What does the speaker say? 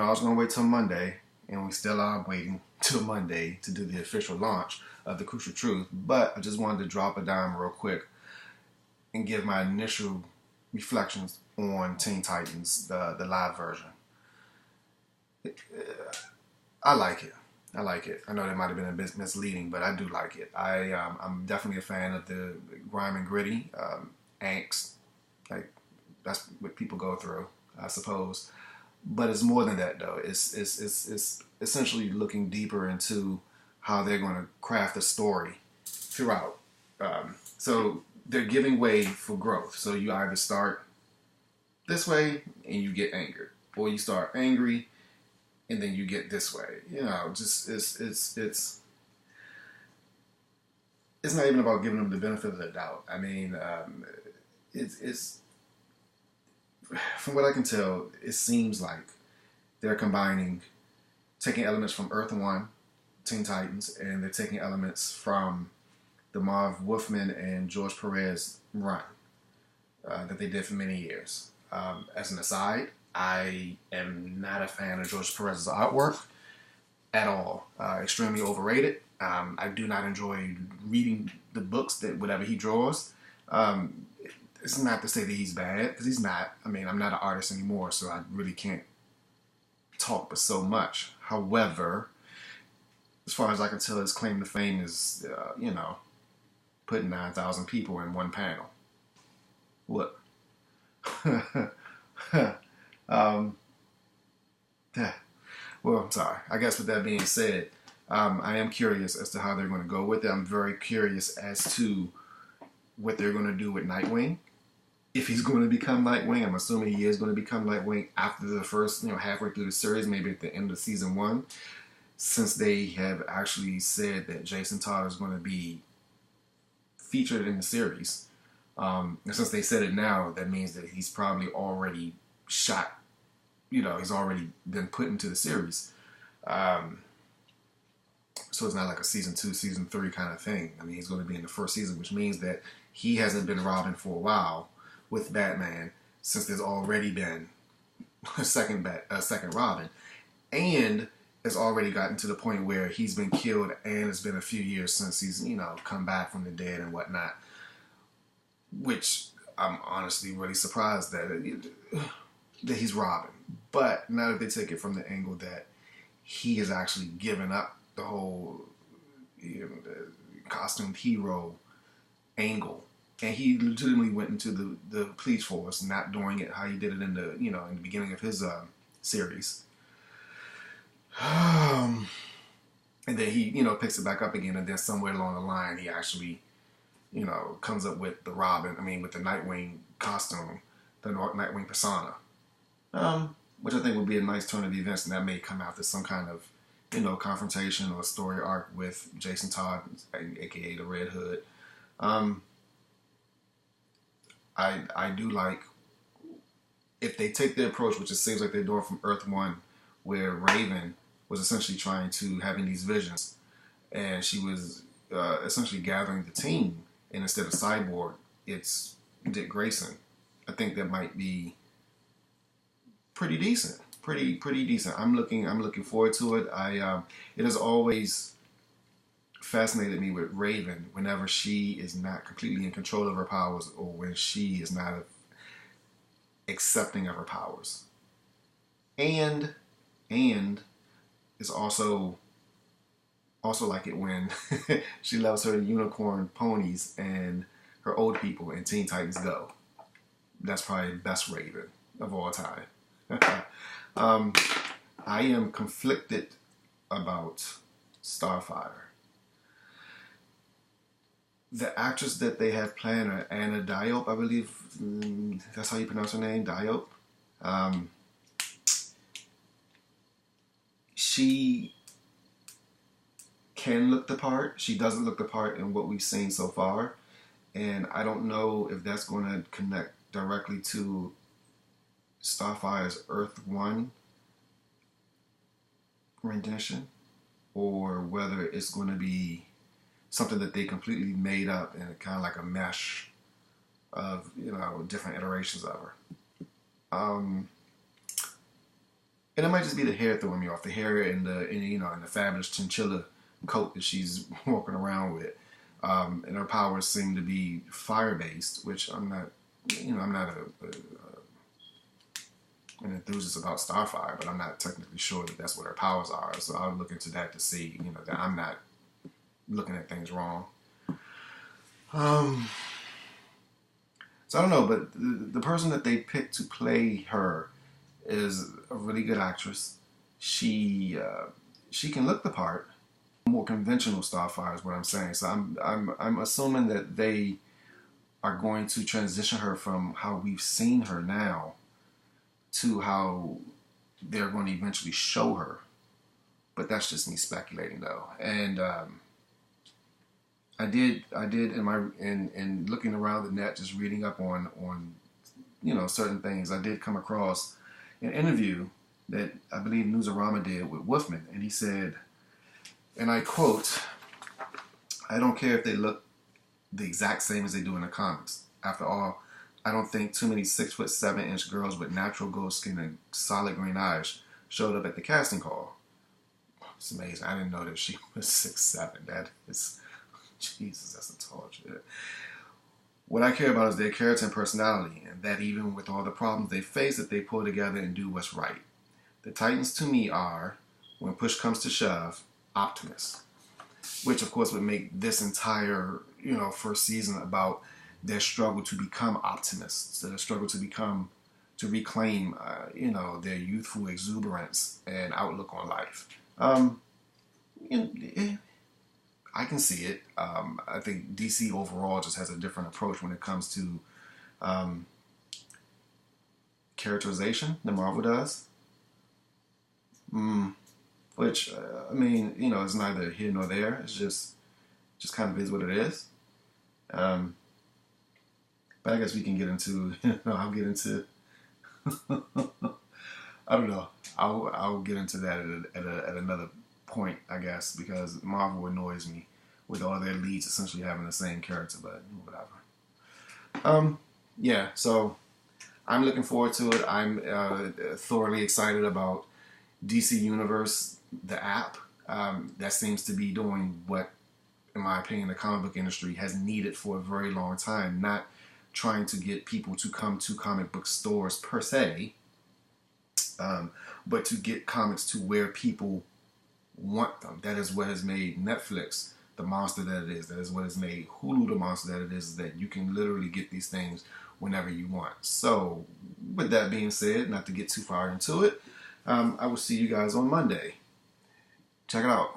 I was going to wait till Monday, and we still are waiting till Monday to do the official launch of The Crucial Truth. But I just wanted to drop a dime real quick and give my initial reflections on Teen Titans, the live version. I like it. I like it. I know that might have been a bit misleading, but I do like it. I'm definitely a fan of the grime and gritty, angst. Like, that's what people go through, I suppose. But it's more than that, though. It's essentially looking deeper into how they're going to craft the story throughout. So they're giving way for growth. So you either start this way and you get angered, or you start angry and then you get this way. Just it's not even about giving them the benefit of the doubt. I mean, it's from what I can tell, it seems like they're taking elements from Earth One, Teen Titans, and they're taking elements from the Marv Wolfman and George Perez run that they did for many years. As an aside, I am not a fan of George Perez's artwork at all. Extremely overrated. I do not enjoy reading the books that whatever he draws. It's not to say that he's bad, because he's not. I mean, I'm not an artist anymore, so I really can't talk but so much. However, as far as I can tell, his claim to fame is, putting 9,000 people in one panel. What? Well, I'm sorry. I guess with that being said, I am curious as to how they're going to go with it. I'm very curious as to what they're going to do with Nightwing. If he's going to become Nightwing, I'm assuming he is going to become Nightwing after the first, halfway through the series, maybe at the end of season 1, since they have actually said that Jason Todd is going to be featured in the series. And since they said it now, that means that he's probably already shot. He's already been put into the series. So it's not like a season 2, season 3 kind of thing. I mean, he's going to be in the first season, which means that he hasn't been Robin for a while with Batman, since there's already been a second Robin, and it's already gotten to the point where he's been killed, and it's been a few years since he's come back from the dead and whatnot. Which I'm honestly really surprised that he's Robin. But now that they take it from the angle that he has actually given up the whole the costumed hero angle, and he legitimately went into the police force, not doing it how he did it in the in the beginning of his series, and then he picks it back up again, and then somewhere along the line he actually comes up with the with the Nightwing costume, the Nightwing persona, which I think would be a nice turn of events, and that may come after some kind of confrontation or story arc with Jason Todd, aka the Red Hood. I do like if they take the approach, which it seems like they're doing from Earth One, where Raven was essentially having these visions, and she was essentially gathering the team, and instead of Cyborg, it's Dick Grayson. I think that might be pretty decent, pretty decent. I'm looking forward to it. It has always fascinated me with Raven whenever she is not completely in control of her powers, or when she is not accepting of her powers. And it's also like it when she loves her unicorn ponies and her old people in Teen Titans Go. That's probably the best Raven of all time. I am conflicted about Starfire. The actress that they have playing her, Anna Diop, I believe that's how you pronounce her name, Diop. She can look the part. She doesn't look the part in what we've seen so far. And I don't know if that's going to connect directly to Starfire's Earth One rendition, or whether it's going to be something that they completely made up and kind of like a mesh of different iterations of her. And it might just be the hair throwing me off. The hair and the fabulous chinchilla coat that she's walking around with. And her powers seem to be fire based, which I'm not. I'm not an enthusiast about Starfire, but I'm not technically sure that that's what her powers are. So I'll look into that to see, that I'm not looking at things wrong. So I don't know, but the person that they picked to play her is a really good actress. She can look the part. More conventional Starfire is what I'm saying. So I'm assuming that they are going to transition her from how we've seen her now to how they're going to eventually show her. But that's just me speculating, though. And I did in looking around the net, just reading up on certain things. I did come across an interview that I believe Newsarama did with Wolfman, and he said, and I quote, "I don't care if they look the exact same as they do in the comics. After all, I don't think too many 6'7" girls with natural gold skin and solid green eyes showed up at the casting call." It's amazing. I didn't know that she was 6'7". That is, Jesus, that's a tall shit. What I care about is their character and personality, and that even with all the problems they face, that they pull together and do what's right. The Titans to me are, when push comes to shove, optimists. Which of course would make this entire, first season about their struggle to become optimists, their struggle to reclaim, their youthful exuberance and outlook on life. I can see it. I think DC overall just has a different approach when it comes to characterization than Marvel does. Which, is neither here nor there. It's just kind of is what it is. But I guess we can get into, I'll get into, I don't know. I'll get into that at another point, I guess, because Marvel annoys me with all their leads essentially having the same character, but whatever. Yeah, so I'm looking forward to it. I'm thoroughly excited about DC Universe, the app. That seems to be doing what, in my opinion, the comic book industry has needed for a very long time. Not trying to get people to come to comic book stores per se, but to get comics to where people want them. That is what has made Netflix the monster that it is. That is what has made Hulu the monster that it is, that you can literally get these things whenever you want. So, with that being said, not to get too far into it, I will see you guys on Monday. Check it out.